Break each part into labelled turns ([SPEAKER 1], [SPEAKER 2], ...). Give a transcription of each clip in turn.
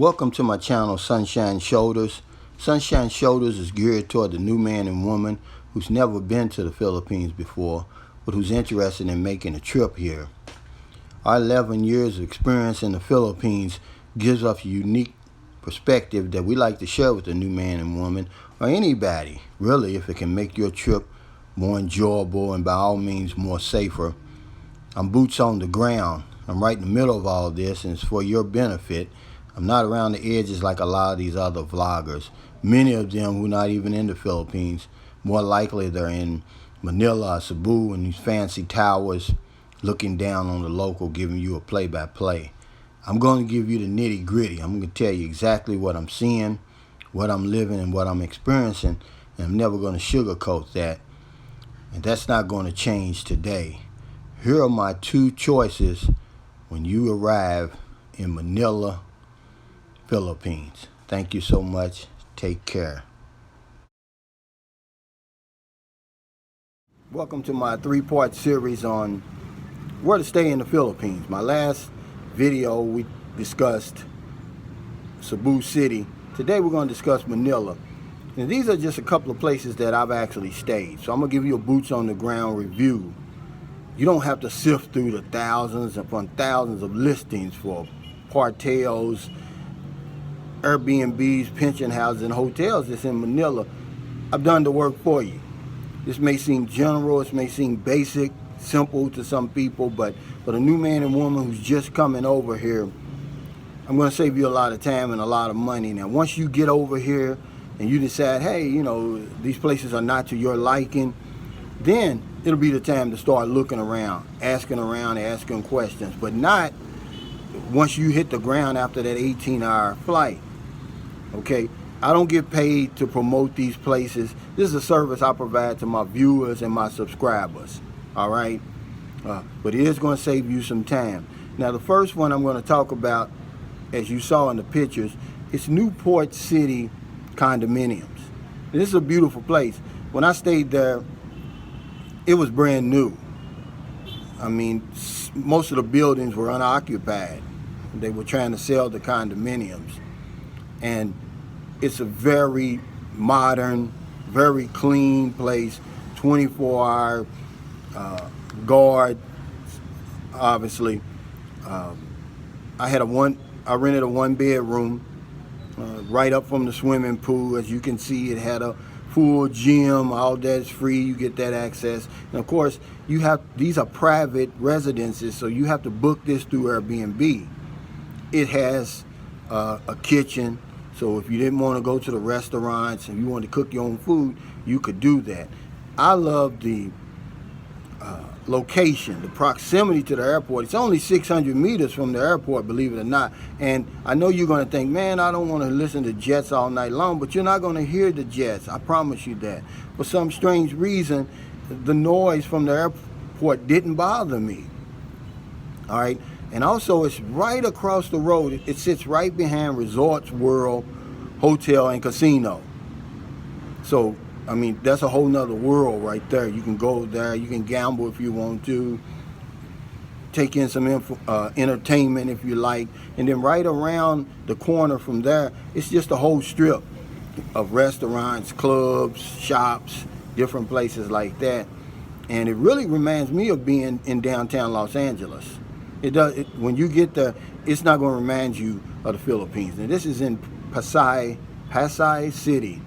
[SPEAKER 1] Welcome to my channel, Sunshine Shoulders. Sunshine Shoulders is geared toward the new man and woman who's never been to the Philippines before, but who's interested in making a trip here. Our 11 years of experience in the Philippines gives us a unique perspective that we like to share with the new man and woman, or anybody, really, if it can make your trip more enjoyable and by all means more safer. I'm boots on the ground. I'm right in the middle of all this, and it's for your benefit. I'm not around the edges like a lot of these other vloggers. Many of them who are not even in the Philippines. More likely they're in Manila or Cebu and these fancy towers looking down on the local, giving you a play-by-play. I'm going to give you the nitty-gritty. I'm going to tell you exactly what I'm seeing, what I'm living, and what I'm experiencing. And I'm never going to sugarcoat that. And that's not going to change today. Here are my two choices when you arrive in Manila, Philippines. Thank you so much. Take care. Welcome to my three-part series on where to stay in the Philippines. My last video we discussed Cebu City. Today we're going to discuss Manila. And these are just a couple of places that I've actually stayed. So I'm going to give you a boots on the ground review. You don't have to sift through the thousands upon thousands of listings for partels, Airbnbs, pension houses, and hotels that's in Manila. I've done the work for you. This may seem general, it may seem basic, simple to some people, but for the new man and woman who's just coming over here, I'm going to save you a lot of time and a lot of money. Now, once you get over here and you decide, hey, you know, these places are not to your liking, then it'll be the time to start looking around, asking questions, but not once you hit the ground after that 18-hour flight. Okay, I don't get paid to promote these places. This is a service I provide to my viewers and my subscribers. All right, but it is going to save you some time. Now, the first one I'm going to talk about, as you saw in the pictures, it's Newport City condominiums. This is a beautiful place. When I stayed there, it was brand new. I mean, most of the buildings were unoccupied. They were trying to sell the condominiums. And it's a very modern, very clean place, 24-hour guard, obviously. I rented a one-bedroom right up from the swimming pool. As you can see, it had a full gym, all that's free, you get that access. And of course, these are private residences, so you have to book this through Airbnb. It has a kitchen, so if you didn't want to go to the restaurants and you wanted to cook your own food, you could do that. I love the location, the proximity to the airport. It's only 600 meters from the airport, believe it or not. And I know you're going to think, man, I don't want to listen to jets all night long, but you're not going to hear the jets. I promise you that. For some strange reason, the noise from the airport didn't bother me. All right. And also, it's right across the road. It sits right behind Resorts World Hotel and Casino. So, I mean, that's a whole nother world right there. You can go there, you can gamble if you want to, take in some entertainment if you like, and then right around the corner from there, it's just a whole strip of restaurants, clubs, shops, different places like that. And it really reminds me of being in downtown Los Angeles. When you get there, it's not going to remind you of the Philippines. And this is in Pasay City,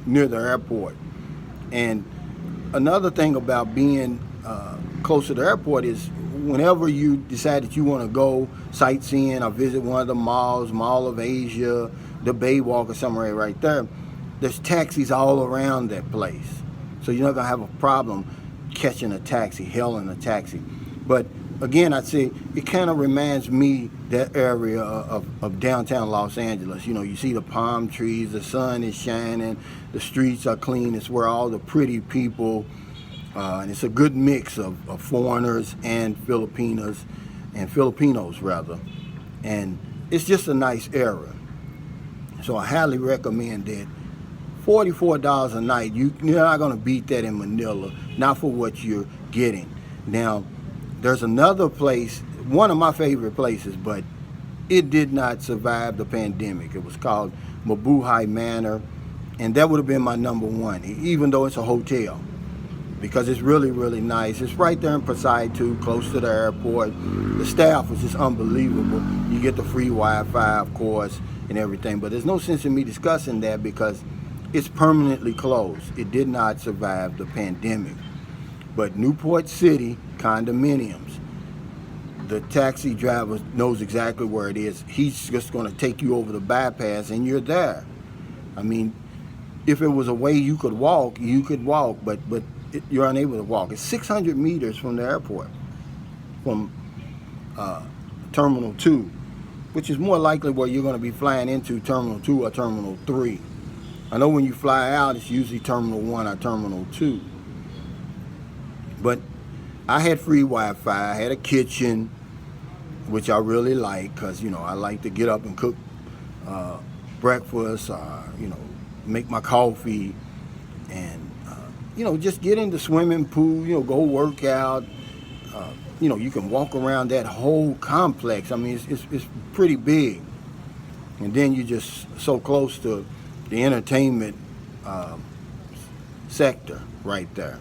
[SPEAKER 1] near the airport. And another thing about being close to the airport is whenever you decide that you want to go sightseeing or visit one of the malls, Mall of Asia, the Baywalk or somewhere right there, there's taxis all around that place. So you're not going to have a problem catching a taxi, hailing a taxi. But again, I'd say it kind of reminds me that area of downtown Los Angeles. You know, you see the palm trees, the sun is shining, the streets are clean. It's where all the pretty people, and it's a good mix of foreigners and Filipinos rather. And it's just a nice area. So I highly recommend it. $44 a night, you're not going to beat that in Manila, not for what you're getting. Now, there's another place, one of my favorite places, but it did not survive the pandemic. It was called Mabuhay Manor, and that would have been my number one, even though it's a hotel, because it's really, really nice. It's right there in Pasay too, close to the airport. The staff was just unbelievable. You get the free Wi-Fi, of course, and everything, but there's no sense in me discussing that because it's permanently closed. It did not survive the pandemic. But Newport City condominiums, the taxi driver knows exactly where it is. He's just going to take you over the bypass and you're there. I mean, if it was a way you could walk, but you're unable to walk. It's 600 meters from the airport, from Terminal 2, which is more likely where you're going to be flying into Terminal 2 or Terminal 3. I know when you fly out, it's usually Terminal 1 or Terminal 2. But I had free Wi-Fi. I had a kitchen, which I really like because, you know, I like to get up and cook breakfast, you know, make my coffee, and, you know, just get in the swimming pool, you know, go work out. You know, you can walk around that whole complex. I mean, it's pretty big. And then you're just so close to the entertainment sector right there.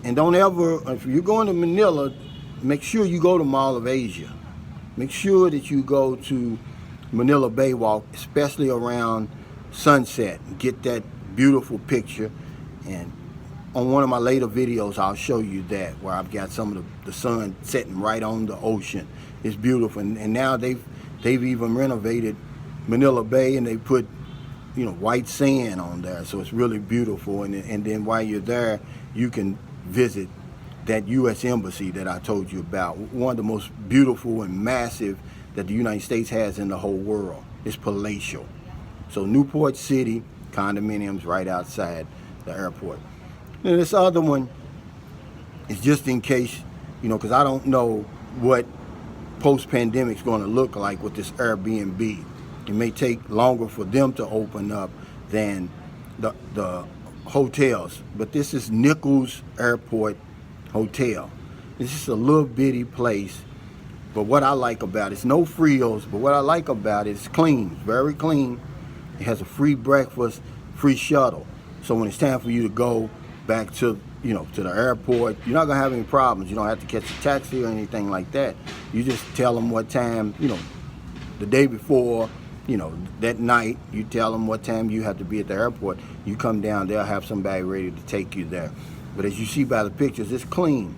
[SPEAKER 1] And don't ever, if you're going to Manila, make sure you go to Mall of Asia. Make sure that you go to Manila Bay Walk, especially around sunset, and get that beautiful picture. And on one of my later videos, I'll show you that, where I've got some of the sun setting right on the ocean. It's beautiful. And now they've even renovated Manila Bay, and they put, you know, white sand on there, so it's really beautiful. And then while you're there, you can visit that U.S. Embassy that I told you about, one of the most beautiful and massive that the United States has in the whole world. It's palatial. So Newport City condominiums right outside the airport. And this other one is just in case, you know, because I don't know what post-pandemic is going to look like with this Airbnb. It may take longer for them to open up than the hotels, but this is Nichols Airport Hotel. This is a little bitty place, but what I like about it, it's no frills, but what I like about it, it's clean, very clean. It has a free breakfast, free shuttle. So when it's time for you to go back to, you know, to the airport, you're not gonna have any problems. You don't have to catch a taxi or anything like that. You just tell them what time, you know, the day before, you know, that night, you tell them what time you have to be at the airport. You come down, they'll have somebody ready to take you there. But as you see by the pictures, it's clean.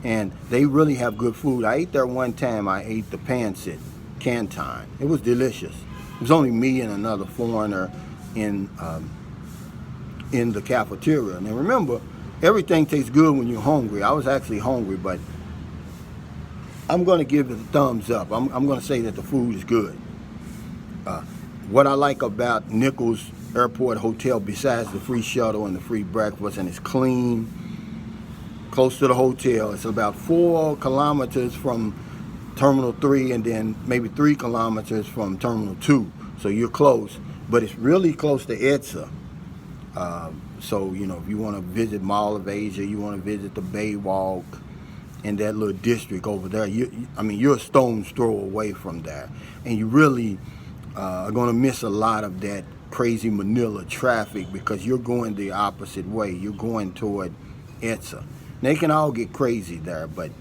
[SPEAKER 1] And they really have good food. I ate there one time. I ate the pancit, canton. It was delicious. It was only me and another foreigner in the cafeteria. And remember, everything tastes good when you're hungry. I was actually hungry, but I'm going to give it a thumbs up. I'm going to say that the food is good. What I like about Nichols Airport Hotel, besides the free shuttle and the free breakfast, and it's clean, close to the hotel. It's about 4 kilometers from Terminal 3 and then maybe 3 kilometers from Terminal 2. So you're close, but it's really close to EDSA. So, you know, if you want to visit Mall of Asia, you want to visit the Bay Walk and that little district over there, I mean, you're a stone's throw away from there. And you really are going to miss a lot of that crazy Manila traffic because you're going the opposite way. You're going toward EDSA. They can all get crazy there, but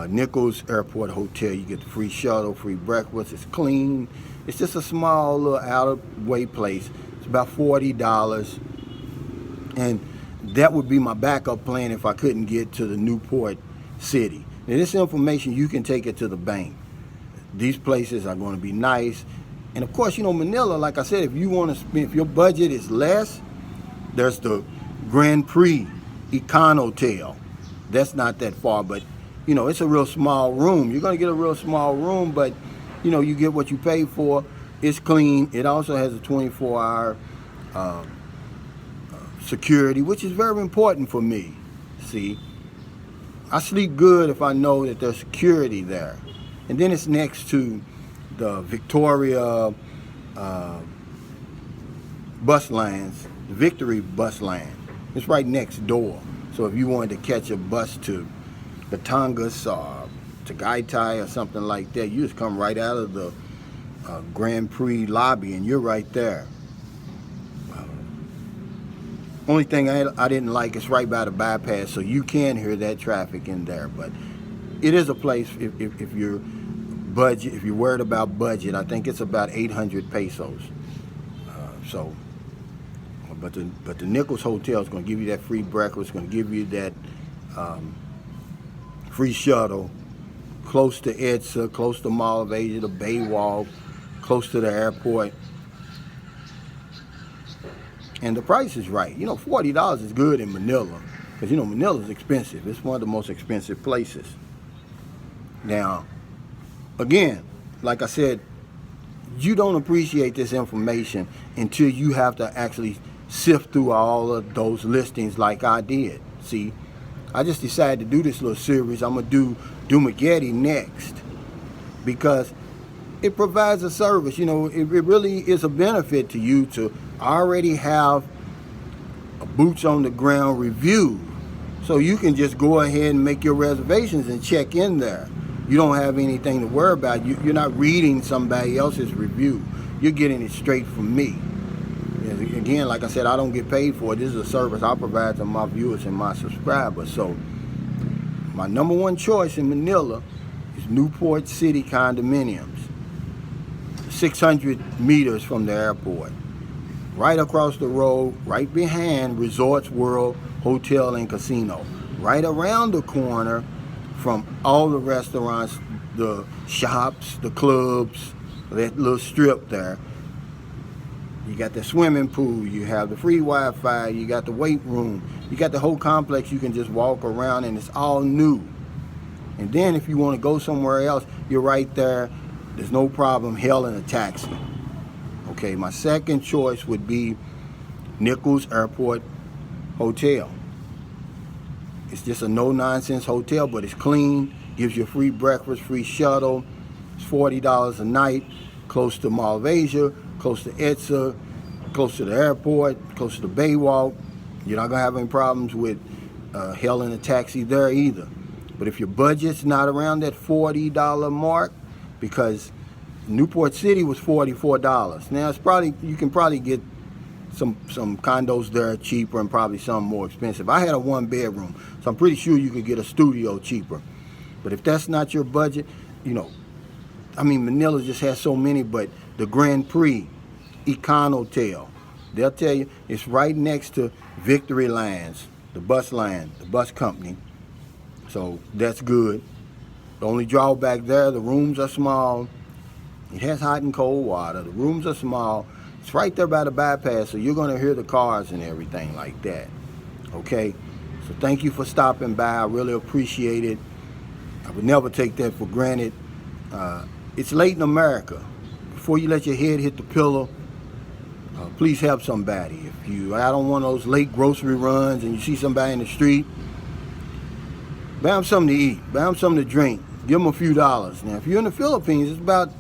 [SPEAKER 1] Nichols Airport Hotel, you get the free shuttle, free breakfast. It's clean. It's just a small little out-of-way place. It's about $40, and that would be my backup plan if I couldn't get to the Newport City. Now, this information, you can take it to the bank. These places are going to be nice. And of course, you know, Manila, like I said, if you want to spend, if your budget is less, there's the Grand Prix Econ Hotel. That's not that far, but you know, it's a real small room. You're going to get a real small room, but you know, you get what you pay for. It's clean. It also has a 24-hour security, which is very important for me. See, I sleep good if I know that there's security there. And then it's next to the Victoria bus lines, the Victory bus line. It's right next door. So if you wanted to catch a bus to Batangas or Tagaytay or something like that, you just come right out of the Grand Prix lobby and you're right there. Only thing I didn't like is right by the bypass, so you can hear that traffic in there. But it is a place if you're budget, if you're worried about budget. I think it's about 800 pesos. But the Nichols Hotel is going to give you that free breakfast, going to give you that free shuttle, close to EDSA, close to Mall of Asia, the Bay Walk, close to the airport. And the price is right. You know, $40 is good in Manila, because, you know, Manila is expensive. It's one of the most expensive places. Now, again, like I said, you don't appreciate this information until you have to actually sift through all of those listings like I did. See, I just decided to do this little series. I'm going to do Dumaguete next, because it provides a service. You know, it really is a benefit to you to already have a boots on the ground review, so you can just go ahead and make your reservations and check in there. You don't have anything to worry about. You're not reading somebody else's review. You're getting it straight from me. And again, like I said, I don't get paid for it. This is a service I provide to my viewers and my subscribers. So my number one choice in Manila is Newport City Condominiums. 600 meters from the airport. Right across the road, right behind Resorts World Hotel and Casino. Right around the corner from all the restaurants, the shops, the clubs, that little strip there. You got the swimming pool, you have the free Wi-Fi, you got the weight room, you got the whole complex. You can just walk around and it's all new. And then if you want to go somewhere else, you're right there. There's no problem hailing a taxi. Okay, my second choice would be Nichols Airport Hotel. It's just a no-nonsense hotel, but it's clean, gives you a free breakfast, free shuttle. It's $40 a night, close to Mall of Asia, close to EDSA, close to the airport, close to the Bay Walk. You're not gonna have any problems with hailing a taxi there either. But if your budget's not around that $40 mark, because Newport City was $44. Now it's probably, you can probably get some condos there cheaper and probably some more expensive. I had a 1-bedroom, so I'm pretty sure you could get a studio cheaper. But if that's not your budget, you know, I mean, Manila just has so many, but the Grand Prix, Econ Hotel, they'll tell you it's right next to Victory Lines, the bus line, the bus company. So that's good. The only drawback there, the rooms are small. It has hot and cold water. The rooms are small. It's right there by the bypass, so you're going to hear the cars and everything like that. Okay? So thank you for stopping by. I really appreciate it. I would never take that for granted. It's late in America. Before you let your head hit the pillow, please help somebody. If you out on one of those late grocery runs and you see somebody in the street, buy them something to eat, buy them something to drink, give them a few dollars. Now, if you're in the Philippines, it's about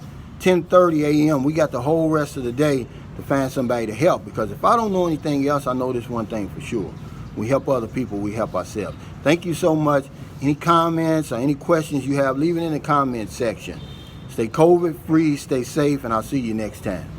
[SPEAKER 1] 10:30 a.m. We got the whole rest of the day to find somebody to help, because if I don't know anything else, I know this one thing for sure. We help other people, we help ourselves. Thank you so much. Any comments or any questions you have, leave it in the comment section. Stay COVID free, stay safe, and I'll see you next time.